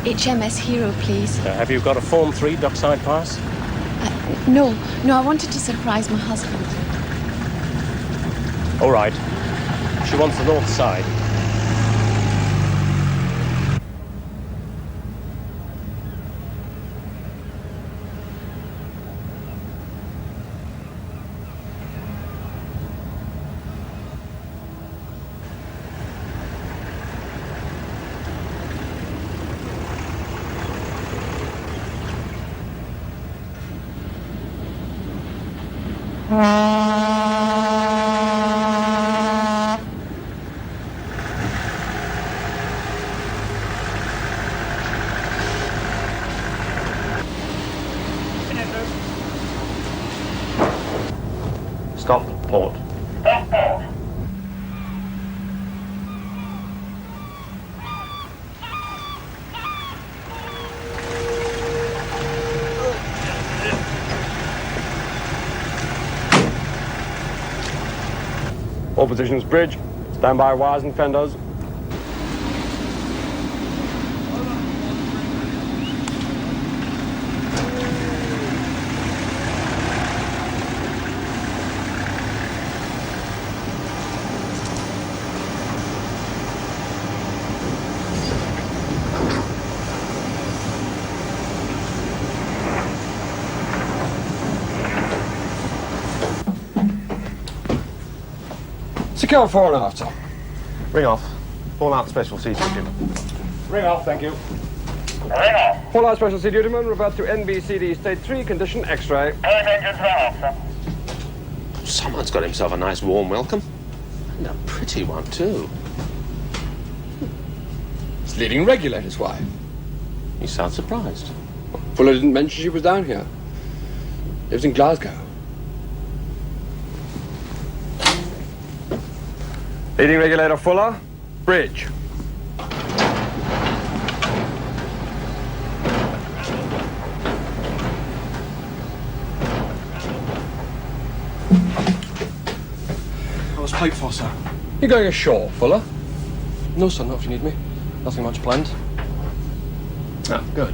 HMS Hero, please. Have you got a Form 3 dockside pass? No, I wanted to surprise my husband. All right. She wants the north side. Stop port. Stop port. All positions bridge. Stand by wires and fenders. Secure fore and aft, sir. Ring off. Fall out special sea duty. Ring off, thank you. Ring off. Fall out special sea dutyman, revert to NBCD State 3, condition X-ray. Both engines run off, sir. Someone's got himself a nice warm welcome. And a pretty one, too. It's leading regulator's wife. You sound surprised. Fuller didn't mention she was down here. Lives in Glasgow. Leading regulator Fuller, bridge. I was pipe for, sir. You going ashore, Fuller? No, sir, not if you need me. Nothing much planned. Ah, good.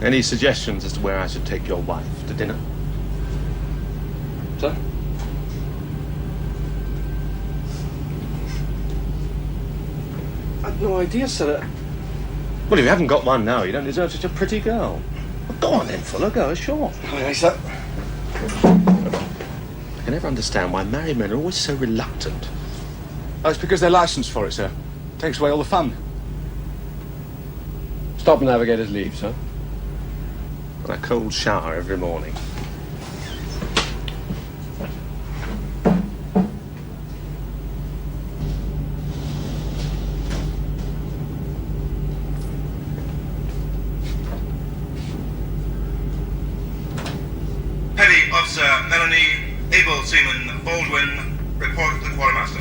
Any suggestions as to where I should take your wife to dinner? Sir? I've no idea, sir. Well, if you haven't got one now, you don't deserve such a pretty girl. Well, go on then, Fuller, go ashore. Aye, aye, sir. I can never understand why married men are always so reluctant. That's because they're licensed for it, sir. Takes away all the fun. Stop navigator's leave, sir. And a cold shower every morning. Petty Officer Melanie, Able Seaman Baldwin, report to the quartermaster.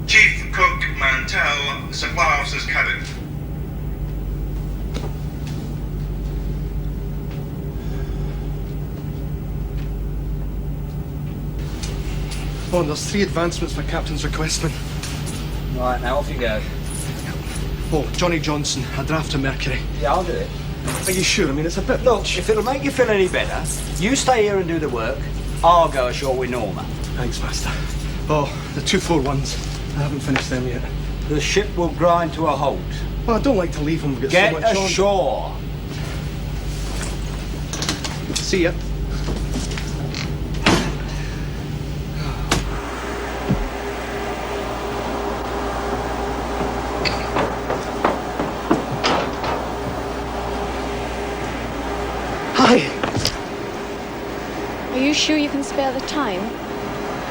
Chief Cook Mantel, Supply Officer's cabin. Oh, and there's 3 advancements for Captain's requestman. Right, now off you go. Oh, Johnny Johnson, a draft to Mercury. Yeah, I'll do it. Are you sure? I mean, it's a bit Look, much. if it'll make you feel any better, you stay here and do the work. I'll go ashore with Norma. Thanks, Master. Oh, the 241s. I haven't finished them yet. The ship will grind to a halt. Well, I don't like to leave them. We've got Get so much on. ashore. See ya. Hi. Are you sure you can spare the time?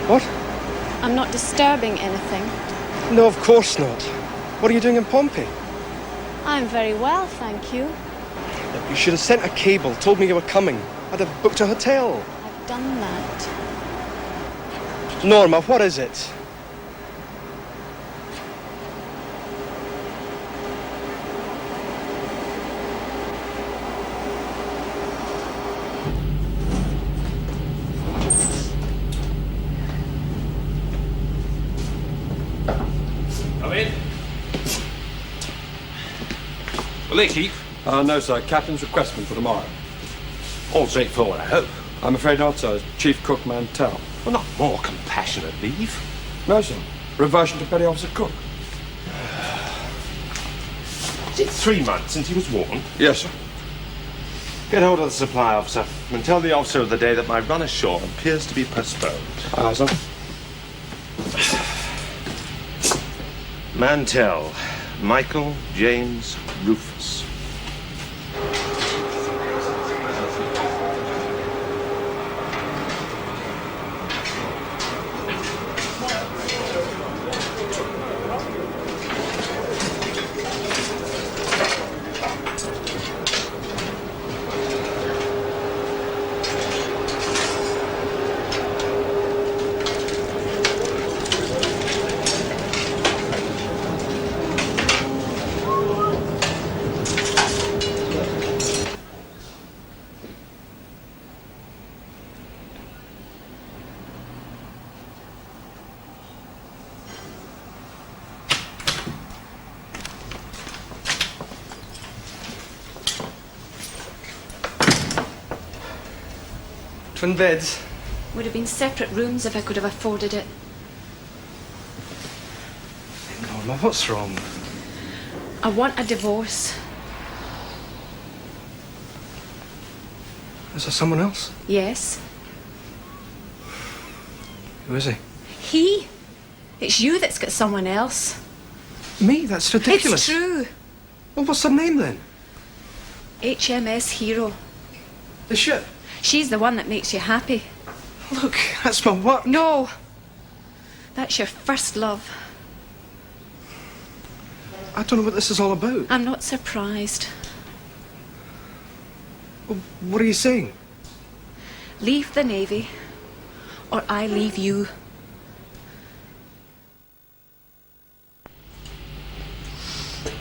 What? I'm not disturbing anything. No, of course not. What are you doing in Pompey? I'm very well, thank you. You should have sent a cable, told me you were coming. I'd have booked a hotel. I've done that. Norma, what is it? Come in. Well, hey, Chief. No, sir. Captain's requestment for tomorrow. All straightforward, I hope. I'm afraid not, sir. Chief Cook Mantel. Well, not more compassionate leave. No, sir. Reversion to Petty Officer Cook. Is it 3 months since he was warned? Yes, sir. Get hold of the supply officer and tell the officer of the day that my run ashore appears to be postponed. Aye, sir. Mantel, Michael James Rufus. Twin beds. Would have been separate rooms if I could have afforded it. Norma, what's wrong? I want a divorce. Is there someone else? Yes. Who is he? He? It's you that's got someone else. Me? That's ridiculous. It's true. Well, what's her name then? HMS Hero. The ship? She's the one that makes you happy. Look, that's my work. No. That's your first love. I don't know what this is all about. I'm not surprised. Well, what are you saying? Leave the Navy, or I leave you.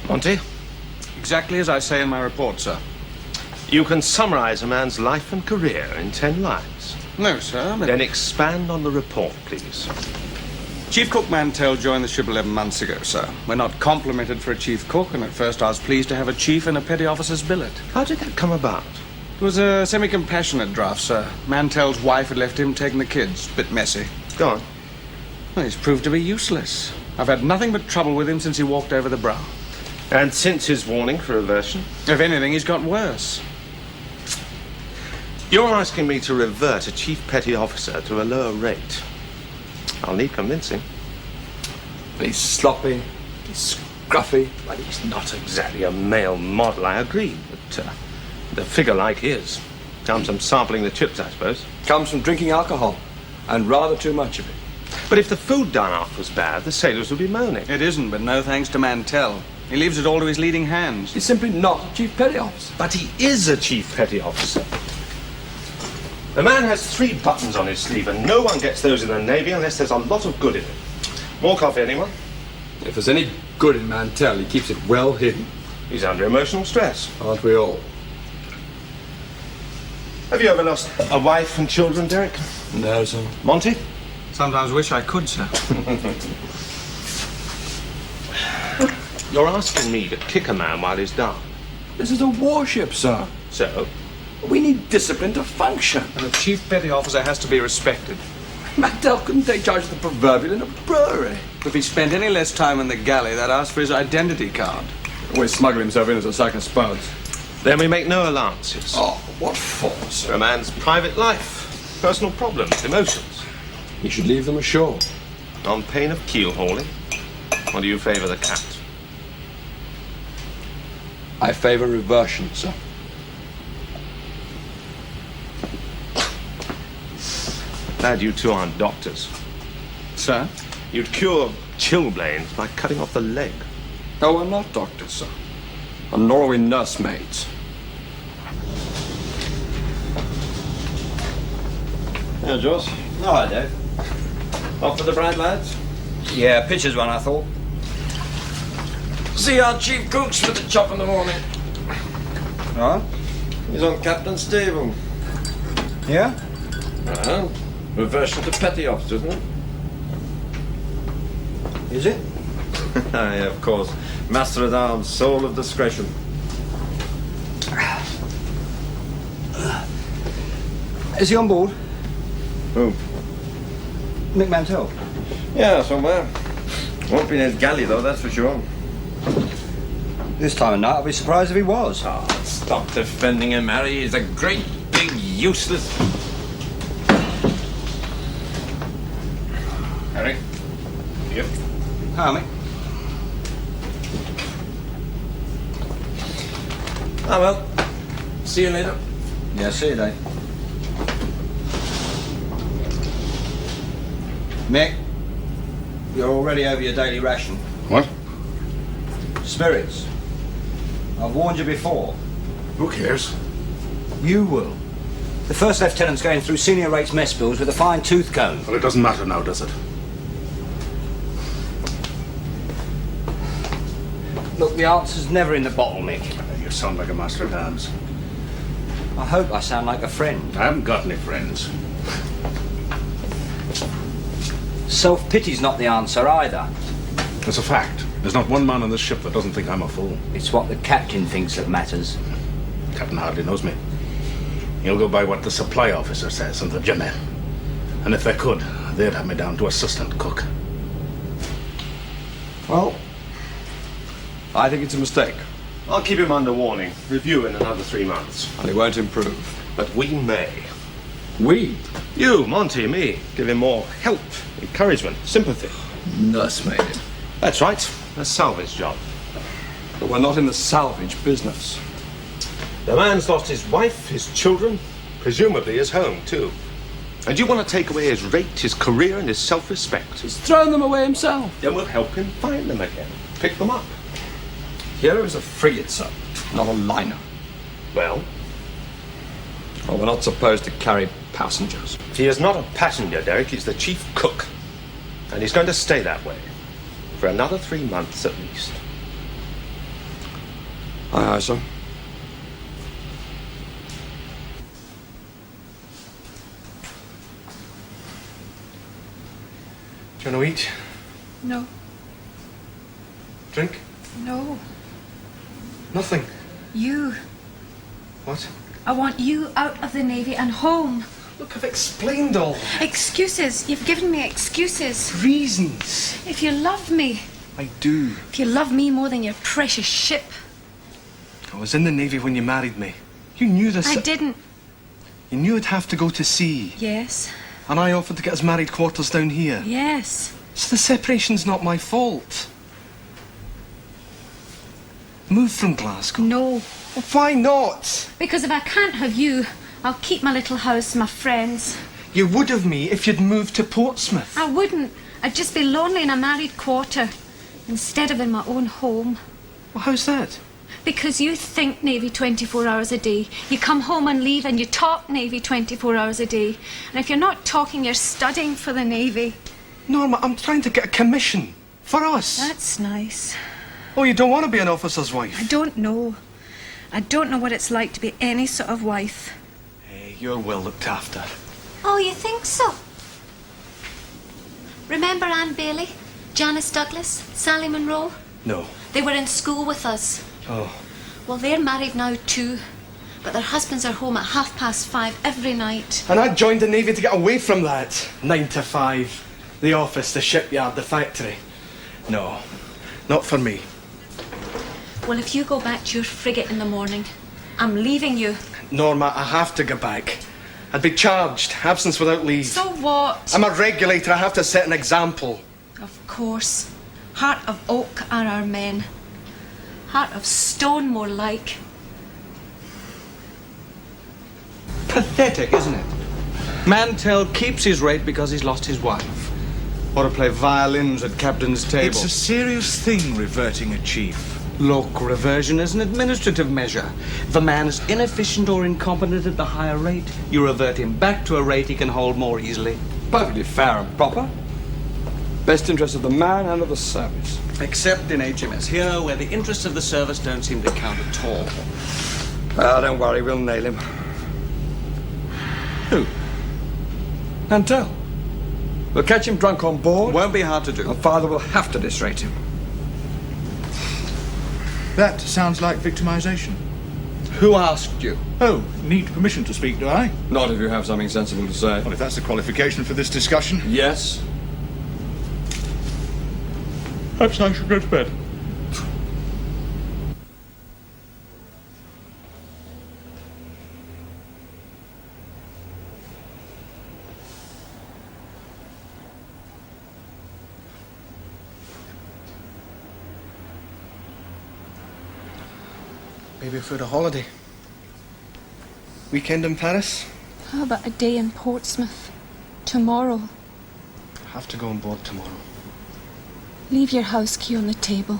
Monty, Exactly as I say in my report, sir. you can summarize a man's life and career in 10 lines. No, sir. Then expand on the report, please. Chief Cook Mantel joined the ship 11 months ago, sir. We're not complimented for a chief cook, and at first I was pleased to have a chief in a petty officer's billet. How did that come about? It was a semi-compassionate draft, sir. Mantel's wife had left him taking the kids. Bit messy. Go on. Well, he's proved to be useless. I've had nothing but trouble with him since he walked over the brow. And since his warning for reversion? If anything, he's got worse. You're asking me to revert a chief petty officer to a lower rate. I'll need convincing. He's sloppy, he's scruffy. Well, he's not exactly a male model, I agree. But the figure like his comes from sampling the chips, I suppose. Comes from drinking alcohol, and rather too much of it. But if the food done off was bad, the sailors would be moaning. It isn't, but no thanks to Mantel. He leaves it all to his leading hands. He's simply not a chief petty officer. But he is a chief petty officer. The man has 3 buttons on his sleeve, and no one gets those in the Navy unless there's a lot of good in it. More coffee, anyone? If there's any good in Mantel, he keeps it well hidden. He's under emotional stress. Aren't we all? Have you ever lost a wife and children, Derek? No, sir. Monty? Sometimes wish I could, sir. You're asking me to kick a man while he's down. This is a warship, sir. So? We need discipline to function. And a chief petty officer has to be respected. Mantel couldn't take charge of the proverbial in a brewery. If he spent any less time in the galley, they'd ask for his identity card. Always smuggle himself in as a second spouse. Then we make no allowances. Oh, what for, sir? For a man's private life, personal problems, emotions. He should leave them ashore. On pain of keel hauling? Or do you favour the cat? I favour reversion, sir. Glad you two aren't doctors. Sir? You'd cure chilblains by cutting off the leg. Oh, I'm not doctor, sir. And nor are we nursemaids. Now, Joss. All right, Dave. Off for the bride, lads? Yeah, pictures one, I thought. See our chief cooks for the chop in the morning. All right. He's on captain's table. Yeah? Reversion to petty officer, isn't it? Is it? Aye, of course. Master at arms, soul of discretion. Is he on board? Who? Cook Mantel. Yeah, somewhere. Won't be in his galley, though, that's for sure. This time of night, I'd be surprised if he was. Oh, stop defending him, Harry. He's a great, big, useless... Harry? Yep. How, mate? Ah, well. See you later. Yeah, see you, Dave. Mick, you're already over your daily ration. What? Spirits. I've warned you before. Who cares? You will. The first lieutenant's going through senior rates mess bills with a fine tooth comb. Well, it doesn't matter now, does it? Look, the answer's never in the bottle, Mick. You sound like a master at arms. I hope I sound like a friend. I haven't got any friends. Self-pity's not the answer either. It's a fact. There's not one man on this ship that doesn't think I'm a fool. It's what the captain thinks that matters. Captain hardly knows me. He'll go by what the supply officer says and the Jimmy. And if they could, they'd have me down to assistant cook. Well, I think it's a mistake. I'll keep him under warning. Review in another 3 months. And it won't improve. But we may. We? You, Monty, me. Give him more help, encouragement, sympathy. Nursemaid. That's right. A salvage job. But we're not in the salvage business. The man's lost his wife, his children, presumably his home, too. And you want to take away his rate, his career, and his self-respect. He's thrown them away himself. Then we'll help him find them again. Pick them up. Here is a frigate, sir, not a liner. Well, Well, we're not supposed to carry passengers. he is not a passenger, Derek. He's the chief cook. And he's going to stay that way. For another 3 months at least. Aye, aye, sir. Do you want to eat? No, Drink? no. Nothing. You. What? I want you out of the Navy and home. Look, I've explained all. Excuses. You've given me excuses. Reasons. If you love me, I do. if you love me more than your precious ship. I was in the Navy when you married me. You knew this. I didn't. You knew I'd have to go to sea. Yes, And I offered to get us married quarters down here. yes. So the separation's not my fault. Move from Glasgow. No. Well, why not? Because if I can't have you, I'll keep my little house, my friends. You would have me if you'd moved to Portsmouth. I wouldn't. I'd just be lonely in a married quarter instead of in my own home. Well, how's that? Because you think Navy 24 hours a day. You come home and leave and you talk Navy 24 hours a day. And if you're not talking, you're studying for the Navy. Norma, I'm trying to get a commission. For us. That's nice. Oh, you don't want to be an officer's wife? I don't know. I don't know what it's like to be any sort of wife. Hey, you're well looked after. Oh, you think so? Remember Anne Bailey, Janice Douglas, Sally Munro? No. They were in school with us. Oh. Well, they're married now too. But their husbands are home at 5:30 every night. And I joined the Navy to get away from that. 9 to 5. The office, the shipyard, the factory. No, not for me. Well, if you go back to your frigate in the morning, I'm leaving you. Norma, I have to go back. I'd be charged, absence without leave. So what? I'm a regulator, I have to set an example. Of course. Heart of oak are our men. Heart of stone, more like. Pathetic, isn't it? Mantel keeps his rate because he's lost his wife. Or to play violins at captain's table. It's a serious thing, reverting a chief. Look, reversion is an administrative measure. If a man is inefficient or incompetent at the higher rate, you revert him back to a rate he can hold more easily. Perfectly fair and proper. Best interest of the man and of the service. Except in HMS Hero, where the interests of the service don't seem to count at all. Ah, don't worry, we'll nail him. Who? Mantel. We'll catch him drunk on board. Won't be hard to do. And Father will have to disrate him. That sounds like victimization. Who asked you? Oh, need permission to speak, do I? Not if you have something sensible to say. Well, if that's the qualification for this discussion, Yes. perhaps I should go to bed. Maybe for the holiday. Weekend in Paris? How about a day in Portsmouth? Tomorrow. Have to go on board tomorrow. Leave your house key on the table.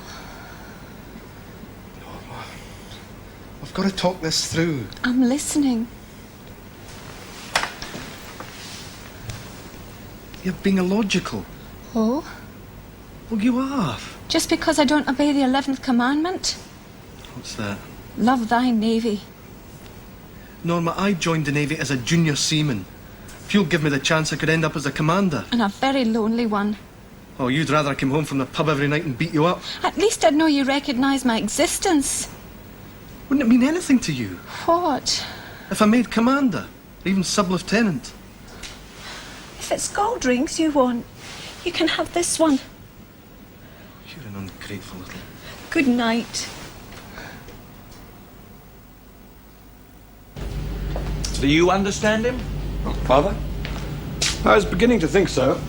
I've got to talk this through. I'm listening. You're being illogical. Oh? Well, you are. Just because I don't obey the 11th commandment? What's that? Love thy navy. Norma, I joined the Navy as a junior seaman. If you'll give me the chance, I could end up as a commander. And a very lonely one. Oh, you'd rather I came home from the pub every night and beat you up? At least I'd know you recognise my existence. Wouldn't it mean anything to you? What? If I made commander, or even sub-lieutenant? If it's gold rings you want, you can have this one. You're an ungrateful little... Good night. Do you understand him? Oh, Father? I was beginning to think so.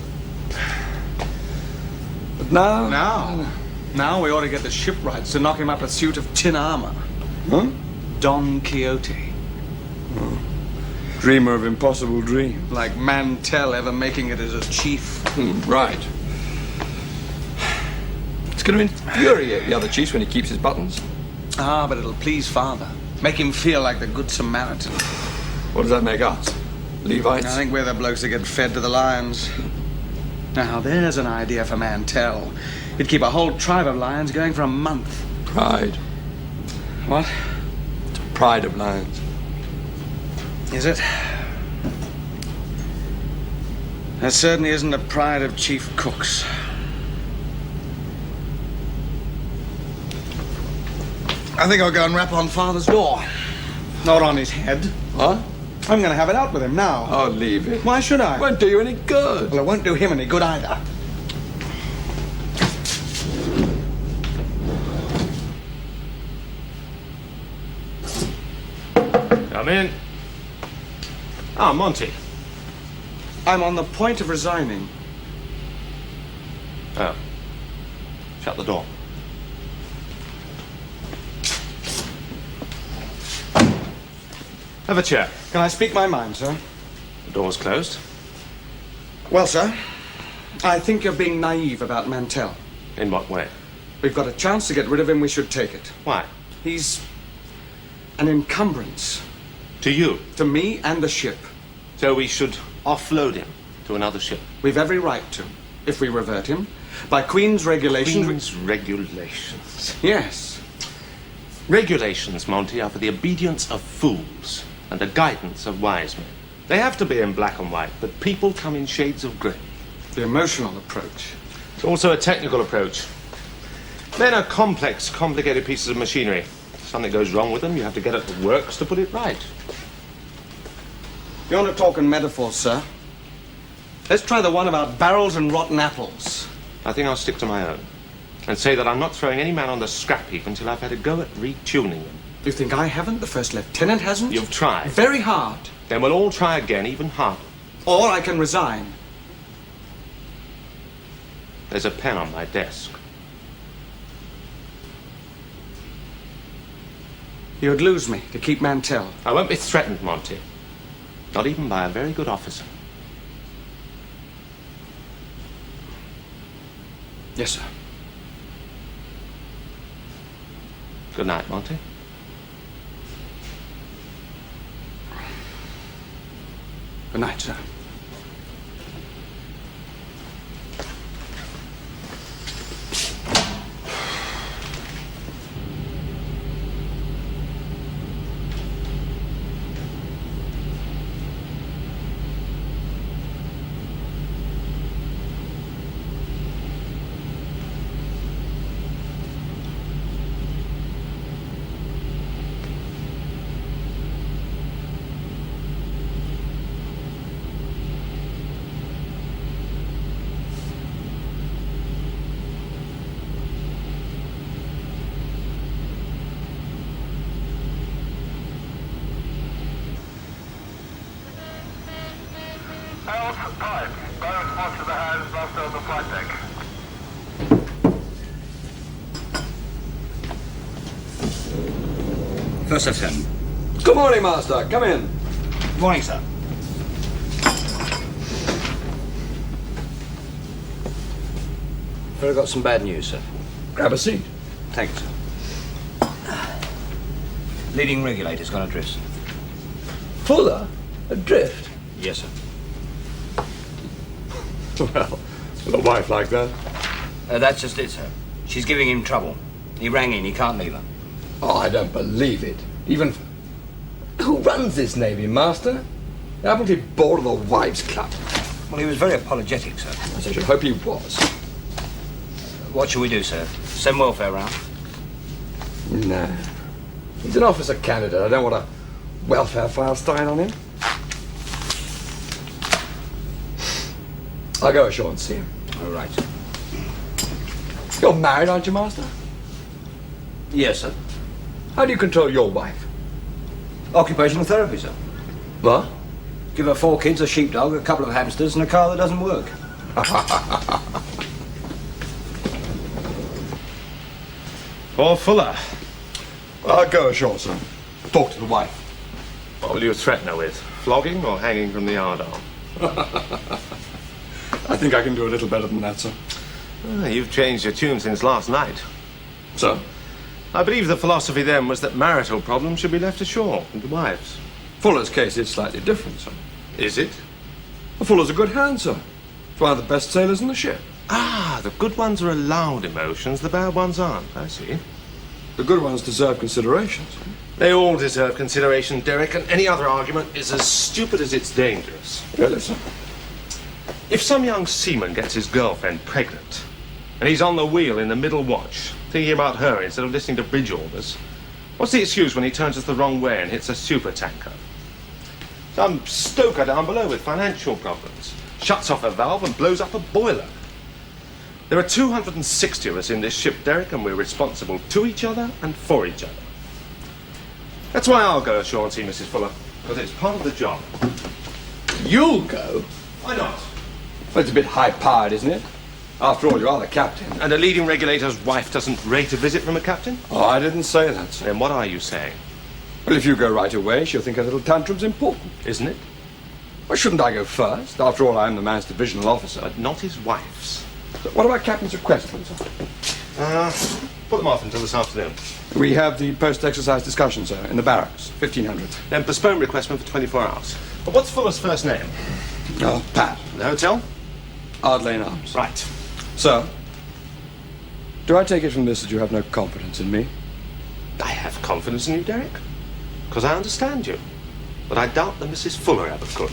But now... Now we ought to get the shipwrights to knock him up a suit of tin armor. Huh? Don Quixote. Oh. Dreamer of impossible dreams. Like Mantel ever making it as a chief. Right. It's going to infuriate the other chiefs when he keeps his buttons. Ah, but it'll please Father. Make him feel like the Good Samaritan. What does that make us? Levites? I think we're the blokes that get fed to the lions. Now, there's an idea for Mantel. He'd keep a whole tribe of lions going for a month. Pride. What? It's a pride of lions. Is it? That certainly isn't the pride of chief cooks. I think I'll go and rap on Father's door. Not on his head. What? I'm going to have it out with him now. Oh, leave it. Why should I? It won't do you any good. Well, it won't do him any good either. Come in. Ah, Monty. I'm on the point of resigning. Oh. Shut the door. Have a chair. Can I speak my mind, sir? The door's closed. Well, sir, I think you're being naive about Mantel. In what way? We've got a chance to get rid of him, we should take it. Why? He's an encumbrance. To you. To me and the ship. So we should offload him to another ship. We've every right to, if we revert him. By Queen's regulations... Queen's regulations. Yes. Regulations, Monty, are for the obedience of fools and the guidance of wise men. They have to be in black and white, but people come in shades of grey. The emotional approach. It's also a technical approach. Men are complex, complicated pieces of machinery. If something goes wrong with them, you have to get at the works to put it right. You want to talk in metaphors, sir? Let's try the one about barrels and rotten apples. I think I'll stick to my own and say that I'm not throwing any man on the scrap heap until I've had a go at retuning them. You think I haven't? The first lieutenant hasn't? You've tried. Very hard. Then we'll all try again, even harder. Or I can resign. There's a pen on my desk. You'd lose me to keep Mantel. I won't be threatened, Monty. Not even by a very good officer. Yes, sir. Good night, Monty. Good night, sir. Health 5. Go response to the hands left on the flight deck. First Lieutenant. Good morning, Master. Come in. Good morning, sir. I've got some bad news, sir. Grab a seat. Thank you, sir. Leading regulator's gone adrift, sir. Fuller? Adrift? Yes, sir. Well, with a wife like that. That's just it, sir. She's giving him trouble. He rang in, he can't leave her. Oh, I don't believe it. Even... Who runs this Navy, Master? You happen to be bored of the Wives' Club. Well, he was very apologetic, sir. Yes, I should hope he was. What shall we do, sir? Send welfare round? No. He's an officer candidate. I don't want a welfare file starting on him. I'll go ashore and see him. All right. You're married, aren't you, Master? Yes, sir. How do you control your wife? Occupational therapy, sir. What? Give her 4 kids, a sheepdog, a couple of hamsters, and a car that doesn't work. Poor Fuller. I'll go ashore, sir. Talk to the wife. What will you threaten her with? Flogging or hanging from the yardarm? I think I can do a little better than that, sir. You've changed your tune since last night. So? I believe the philosophy then was that marital problems should be left ashore with the wives. Fuller's case is slightly different, sir. Is it? Fuller's a good hand, sir. He's one of the best sailors in the ship. Ah, the good ones are allowed emotions, the bad ones aren't. I see. The good ones deserve consideration, sir. They all deserve consideration, Derek, and any other argument is as stupid as it's dangerous. Really, sir? If some young seaman gets his girlfriend pregnant, and he's on the wheel in the middle watch, thinking about her instead of listening to bridge orders, what's the excuse when he turns us the wrong way and hits a supertanker? Some stoker down below with financial problems shuts off a valve and blows up a boiler. There are 260 of us in this ship, Derek, and we're responsible to each other and for each other. That's why I'll go ashore and see Mrs. Fuller, because it's part of the job. You'll go? Why not? Well, it's a bit high-powered, isn't it? After all, you are the captain. And a leading regulator's wife doesn't rate a visit from a captain? Oh, I didn't say that, sir. Then what are you saying? Well, if you go right away, she'll think a little tantrum's important. Isn't it? Why shouldn't I go first? After all, I'm the man's divisional officer. But not his wife's. So what about Captain's request, sir? Put them off until this afternoon. We have the post-exercise discussion, sir, in the barracks, 1500. Then postpone requestment for 24 hours. But what's Fuller's first name? Oh, Pat. The hotel? Ard Lane Arms. Right. So, do I take it from this that you have no confidence in me? I have confidence in you, Derek. Because I understand you. But I doubt that Mrs. Fuller ever could.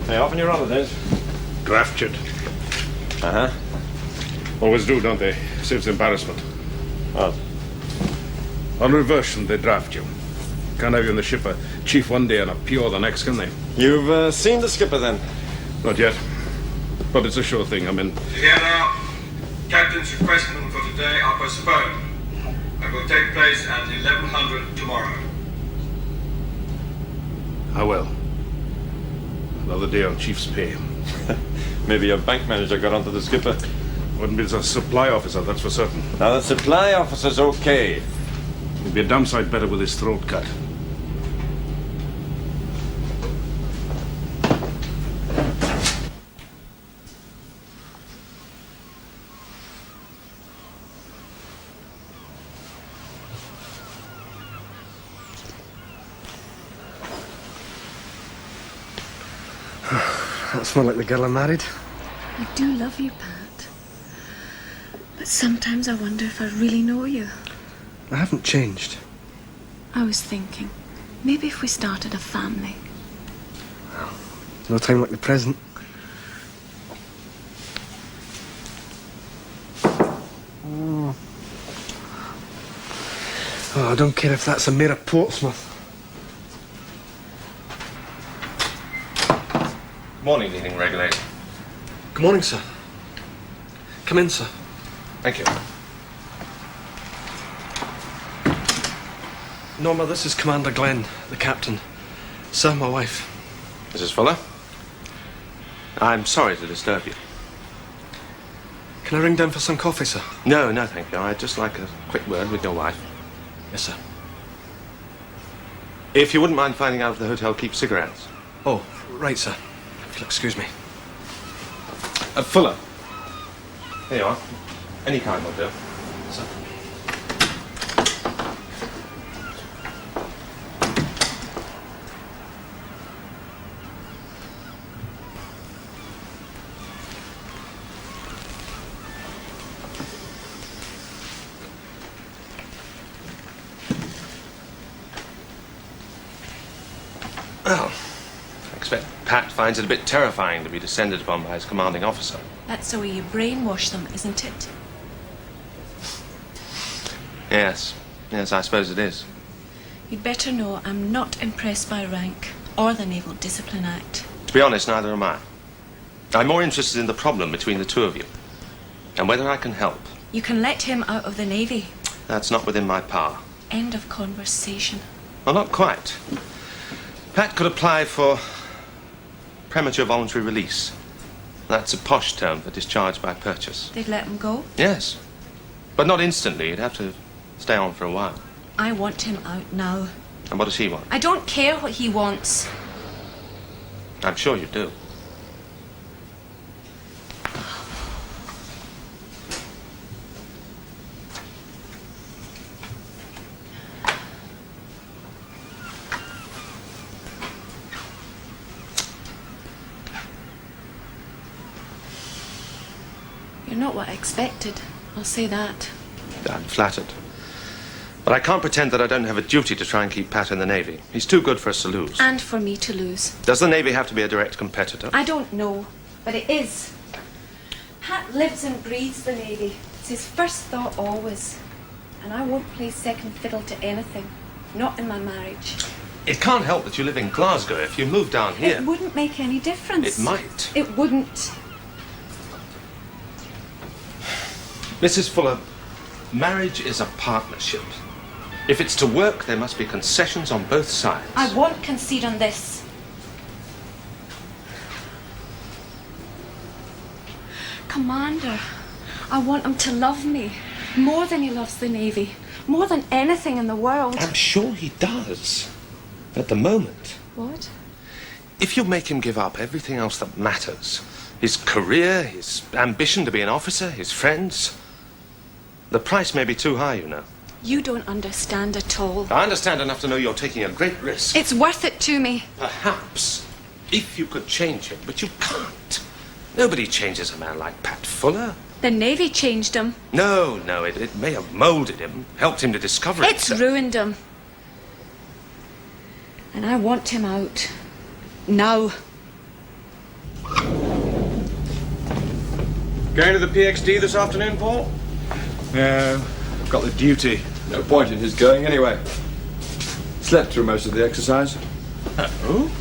Hey, off on your holidays? Drafted. Uh-huh. Always do, don't they? Saves embarrassment. Oh. On reversion, they draft you. Can't have you in the ship a chief one day and a PO the next, can they? You've seen the skipper, then? Not yet. But it's a sure thing. I'm in. Here now, Captain's requestment for today are postponed and will take place at 1100 tomorrow. I will. the other day on Chief's pay. Maybe a bank manager got onto the skipper. Wouldn't be the supply officer, that's for certain. Now, the supply officer's okay. He'd be a damn sight better with his throat cut. That's more like the girl I married. I do love you, Pat. But sometimes I wonder if I really know you. I haven't changed. I was thinking, maybe if we started a family. No time like the present. Oh, I don't care if that's a mayor of Portsmouth. Morning, leading regulator. Good morning, sir. Come in, sir. Thank you. Norma, this is Commander Glenn, the captain. Sir, my wife. Mrs. Fuller? I'm sorry to disturb you. Can I ring down for some coffee, sir? No, no, thank you. I'd just like a quick word with your wife. Yes, sir. If you wouldn't mind finding out if the hotel keeps cigarettes. Oh, right, sir. If you'll excuse me. Fuller. Here you are. Any kind will do. Sir. Well, I expect Pat finds it a bit terrifying to be descended upon by his commanding officer. That's the way you brainwash them, isn't it? Yes. Yes, I suppose it is. You'd better know I'm not impressed by rank or the Naval Discipline Act. To be honest, neither am I. I'm more interested in the problem between the two of you and whether I can help. You can let him out of the Navy. That's not within my power. End of conversation. Well, not quite. Pat could apply for premature voluntary release. That's a posh term for discharge by purchase. They'd let him go? Yes. But not instantly. He'd have to stay on for a while. I want him out now. And what does he want? I don't care what he wants. I'm sure you do. You're not what I expected. I'll say that. I'm flattered. But I can't pretend that I don't have a duty to try and keep Pat in the Navy. He's too good for us to lose. And for me to lose. Does the Navy have to be a direct competitor? I don't know, but it is. Pat lives and breathes the Navy. It's his first thought always. And I won't play second fiddle to anything. Not in my marriage. It can't help that you live in Glasgow. If you move down here... It wouldn't make any difference. It might. It wouldn't. Mrs. Fuller, marriage is a partnership. If it's to work, there must be concessions on both sides. I won't concede on this. Commander, I want him to love me more than he loves the Navy, more than anything in the world. I'm sure he does. At the moment. What? If you make him give up everything else that matters, his career, his ambition to be an officer, his friends, the price may be too high, you know. You don't understand at all. I understand enough to know you're taking a great risk. It's worth it to me. Perhaps, if you could change him, but you can't. Nobody changes a man like Pat Fuller. The Navy changed him. No, it may have moulded him, helped him to discover it. It's ruined him. And I want him out. Now. Going to the PXD this afternoon, Paul? No, got the duty. No point in his going anyway. Slept through most of the exercise. Oh?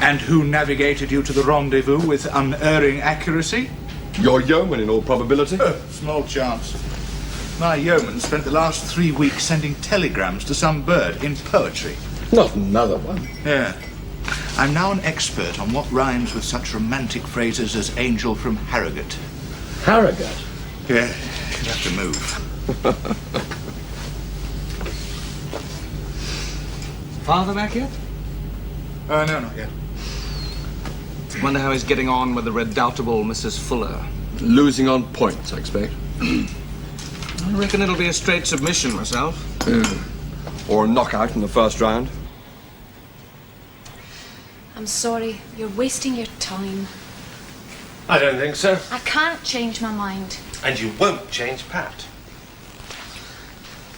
And who navigated you to the rendezvous with unerring accuracy? Your yeoman, in all probability. Small chance. My yeoman spent the last 3 weeks sending telegrams to some bird in poetry. Not another one. Yeah. I'm now an expert on what rhymes with such romantic phrases as angel from Harrogate. Harrogate? Yeah, you'll have to move. Father back yet? No, not yet. Wonder how he's getting on with the redoubtable Mrs. Fuller. Losing on points, I expect. I reckon it'll be a straight submission myself. Or a knockout in the first round. I'm sorry, you're wasting your time. I don't think so. I can't change my mind. And you won't change Pat.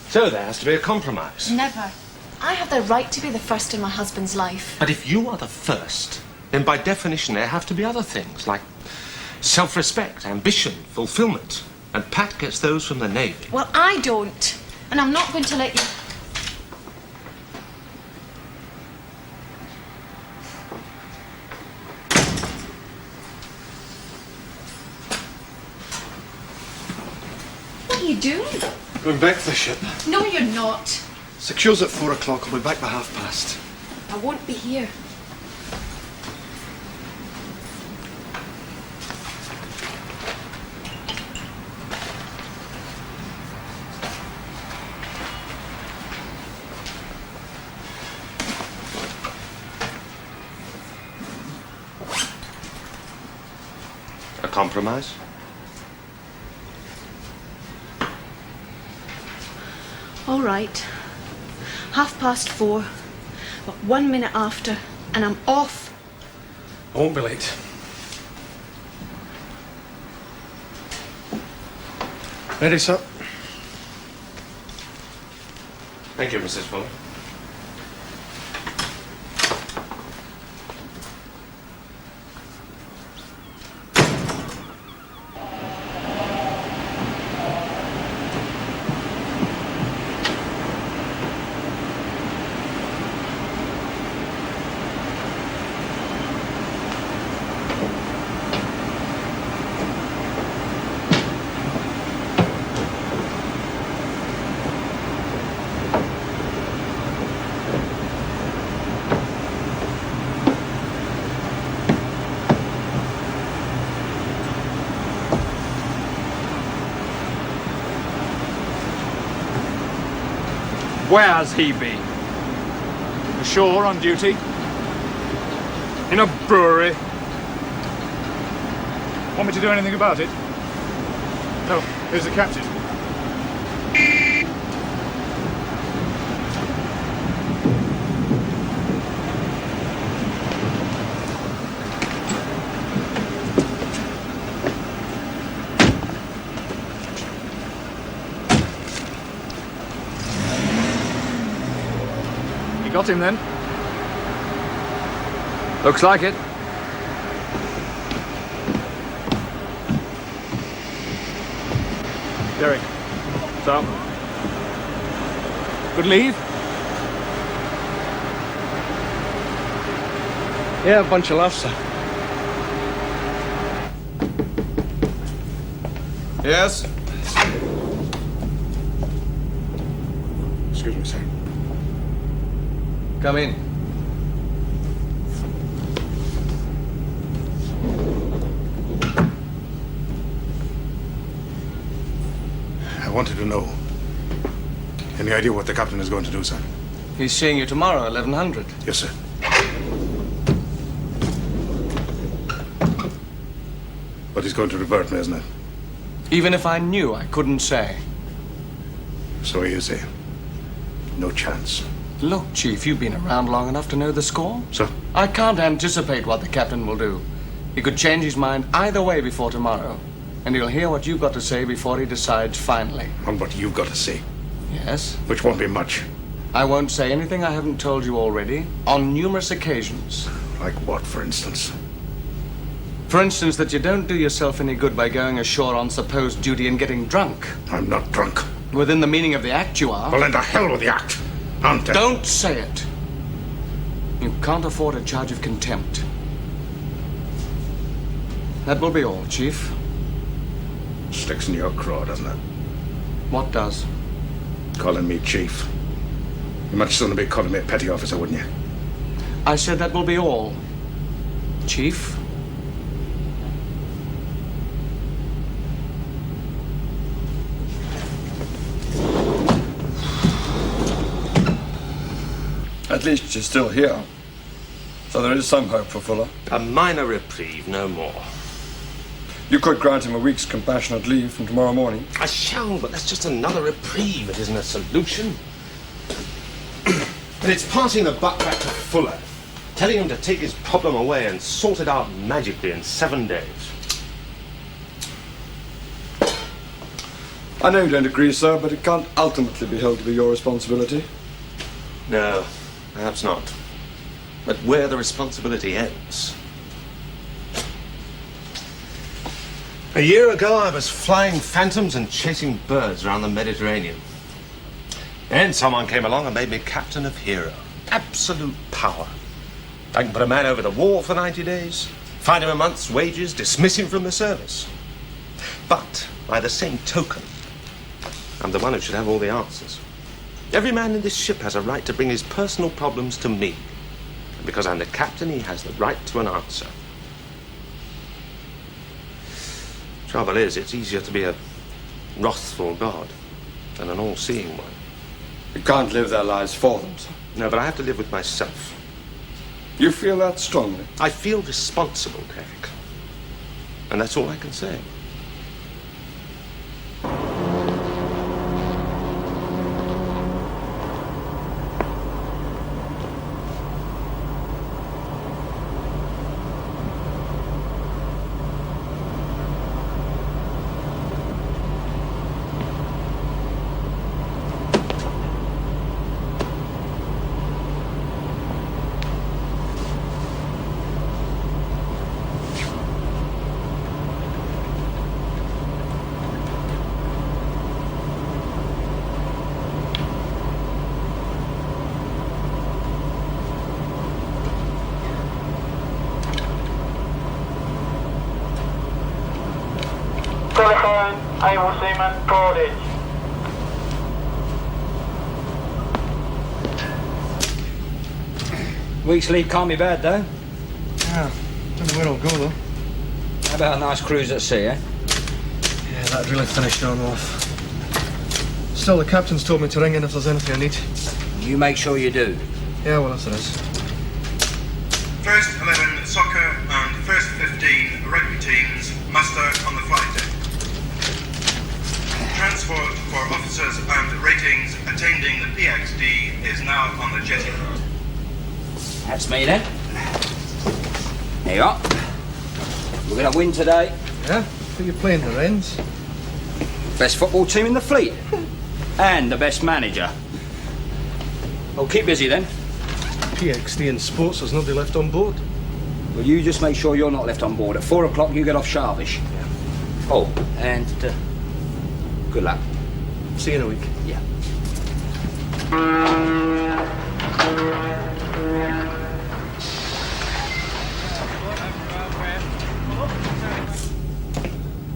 So there has to be a compromise. Never. I have the right to be the first in my husband's life. But if you are the first, then by definition there have to be other things, like self-respect, ambition, fulfillment. And Pat gets those from the Navy. Well, I don't. And I'm not going to let you... What are you doing? Going back to the ship. No, you're not. Secures at 4 o'clock. I'll be back by past. I won't be here. A compromise? All right. 4:30. But 1 minute after, and I'm off. I won't be late. Ready, sir? Thank you, Mrs. Fuller. Where's he been? Ashore on duty? In a brewery? Want me to do anything about it? No, here's the captain. Got him then? Looks like it. Derek. So? Good leave? Yeah, a bunch of laughs, sir. Yes? Excuse me, sir. Come in. I wanted to know. Any idea what the captain is going to do, sir? He's seeing you tomorrow, 1100. Yes, sir. But he's going to revert me, isn't it? Even if I knew, I couldn't say. So you say. No chance. Look, Chief, you've been around long enough to know the score. Sir? I can't anticipate what the captain will do. He could change his mind either way before tomorrow. And he'll hear what you've got to say before he decides finally. On what you've got to say. Yes? Which won't be much. I won't say anything I haven't told you already, on numerous occasions. Like what, for instance? For instance, that you don't do yourself any good by going ashore on supposed duty and getting drunk. I'm not drunk. Within the meaning of the act, you are. Well, then to hell with the act. Don't say it. You can't afford a charge of contempt. That will be all, Chief. Sticks in your craw, doesn't it? What does? Calling me chief. You'd much sooner be calling me a petty officer, wouldn't you? I said that will be all. Chief? At least you're still here. So there is some hope for Fuller. A minor reprieve, no more. You could grant him a week's compassionate leave from tomorrow morning. I shall, but that's just another reprieve. It isn't a solution. And it's passing the buck back to Fuller, telling him to take his problem away and sort it out magically in 7 days. I know you don't agree, sir, but it can't ultimately be held to be your responsibility. No, perhaps not. But where the responsibility ends. A year ago, I was flying phantoms and chasing birds around the Mediterranean. Then someone came along and made me captain of Hero. Absolute power. I can put a man over the wall for 90 days, find him a month's wages, dismiss him from the service. But, by the same token, I'm the one who should have all the answers. Every man in this ship has a right to bring his personal problems to me. And because I'm the captain, he has the right to an answer. Trouble is, it's easier to be a wrathful God than an all-seeing one. You can't live their lives for them, sir. No, but I have to live with myself. You feel that strongly? I feel responsible, Derek. And that's all I can say. Telephone, able seaman, Portage. Week's leave can't be bad, though. Yeah, don't know where I'll go, though. How about a nice cruise at sea, eh? Yeah, that'd really finish on off. Still, the captain's told me to ring in if there's anything I need. You make sure you do. Yeah, well, if there is. First 11 soccer and first 15 rugby teams muster on the flight deck. Transport for officers and ratings attending the PXD is now on the jetty. That's me, then. There you are. We're going to win today. Yeah? Who are you playing, the Wrens? Best football team in the fleet. And the best manager. Oh, keep busy, then. PXD in sports, there's nobody left on board. Well, you just make sure you're not left on board. At 4 o'clock, you get off sharpish. Yeah. Oh, and good luck. See you in a week. Yeah.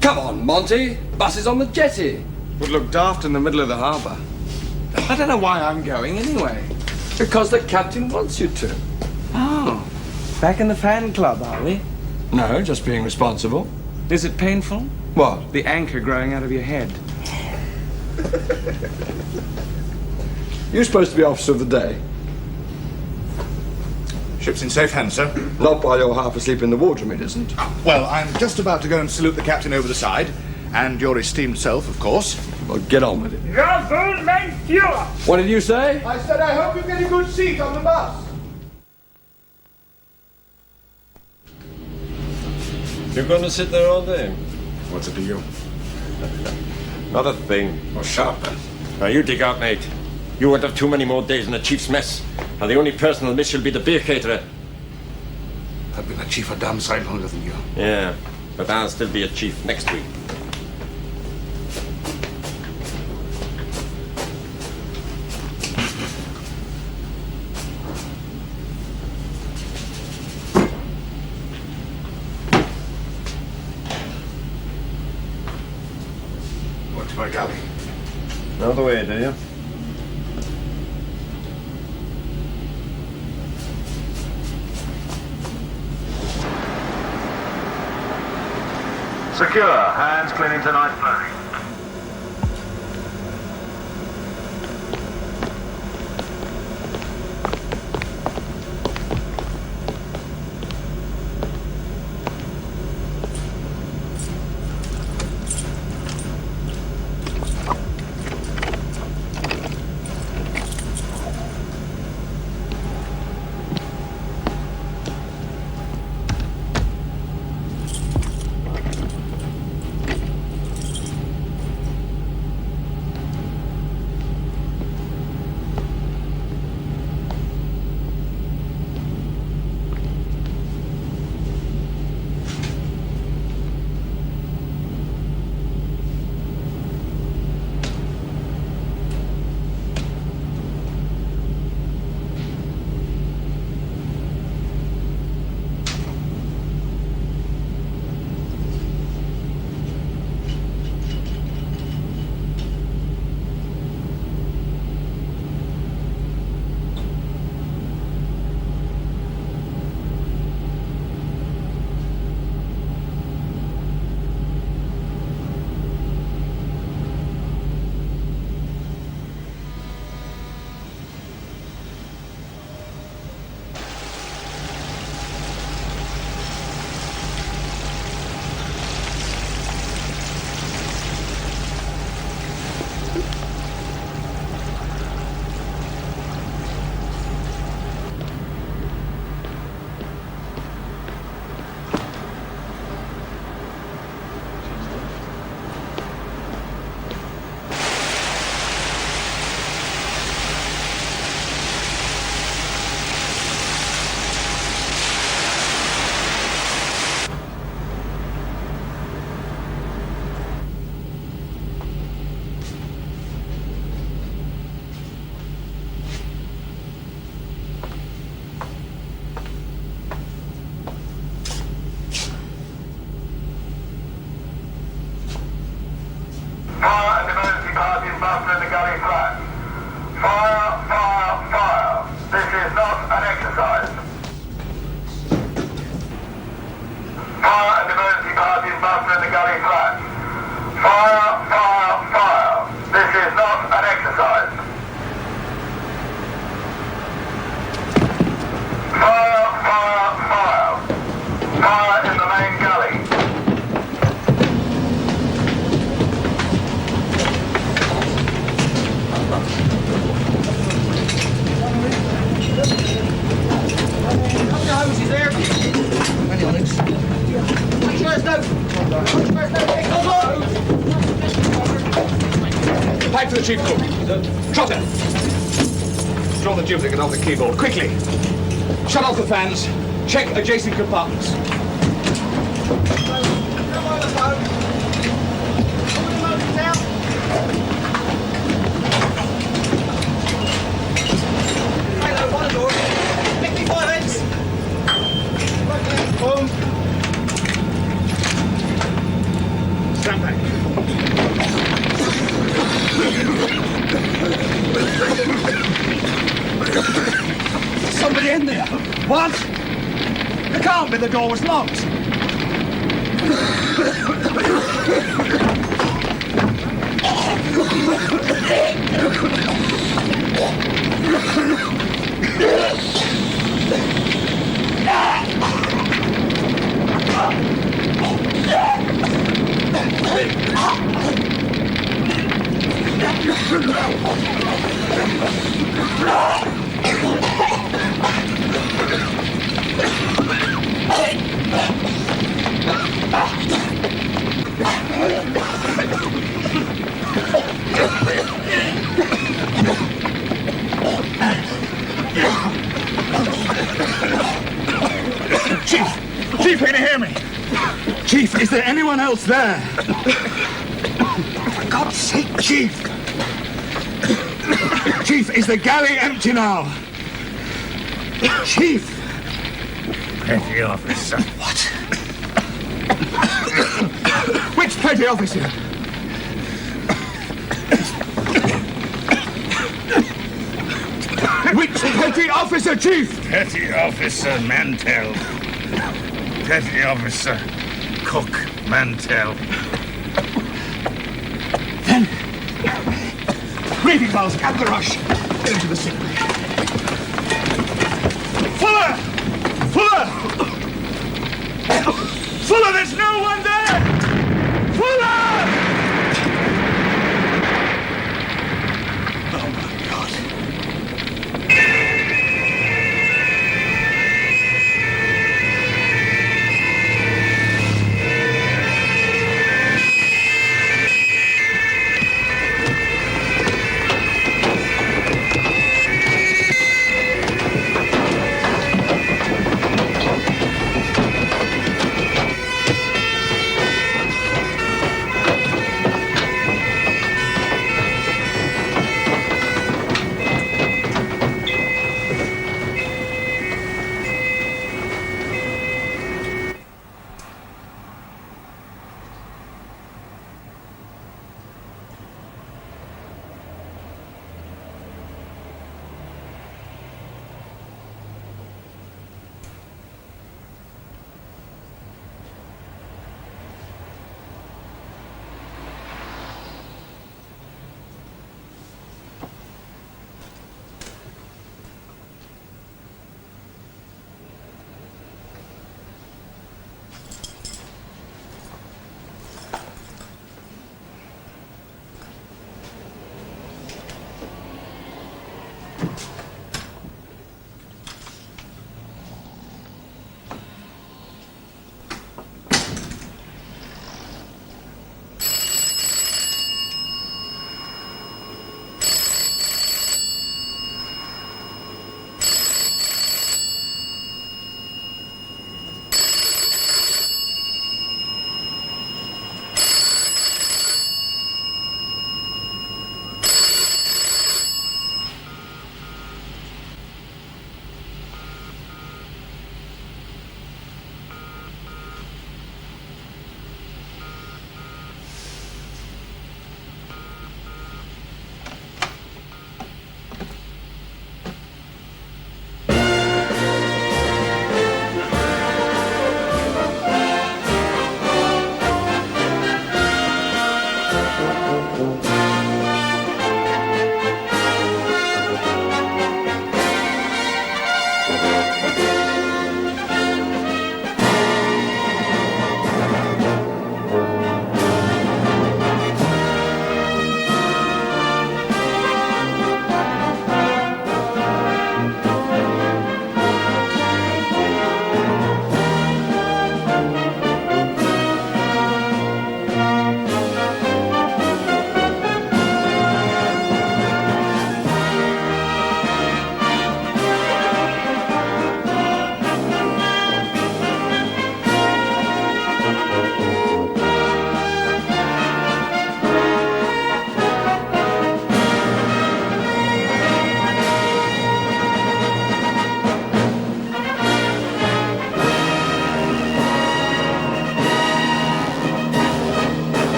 Come on, Monty. Bus is on the jetty. Would look daft in the middle of the harbour. I don't know why I'm going anyway. Because the captain wants you to. Oh, back in the fan club, are we? No, just being responsible. Is it painful? What? The anchor growing out of your head. You're supposed to be officer of the day. Ship's in safe hands, sir. Not while you're half asleep in the wardroom, it isn't. Well, I'm just about to go and salute the captain over the side. And your esteemed self, of course. Well, get on with it. Führer! What did you say? I said I hope you get a good seat on the bus. You're going to sit there all day? What's it to you? Not a thing. Oh, sharp, man. Now, you dig out, mate. You won't have too many more days in the chief's mess. And the only person who'll miss you'll be the beer caterer. I've been a chief a damn sight longer than you. Yeah, but I'll still be a chief next week. What's my galley? Know the way, do you? Secure. Hands cleaning tonight's flaring. Fire and emergency parties muster in the galley flat. Fire, fire, fire. This is not an exercise. Fire and emergency parties muster in the galley flat. Fire, fire, fire. This is not an exercise. Fire, fire, fire. Fire in the main galley. She's there. Ready, Alex. Make sure there's no... Pipe to the chief cook. Trotter. Draw the duplicate off the keyboard, quickly. Shut off the fans. Check adjacent compartments. Boom. Stand back. Somebody in there. What? It can't be, the door was locked. Chief, can you hear me? Chief, is there anyone else there? For God's sake, Chief! Chief, is the galley empty now? Chief! Petty officer. What? Which petty officer? Which petty officer, Chief? Petty officer Mantel. Petty officer Cook Mantel. Then, briefing files, gather the rush. Get into the sick bay.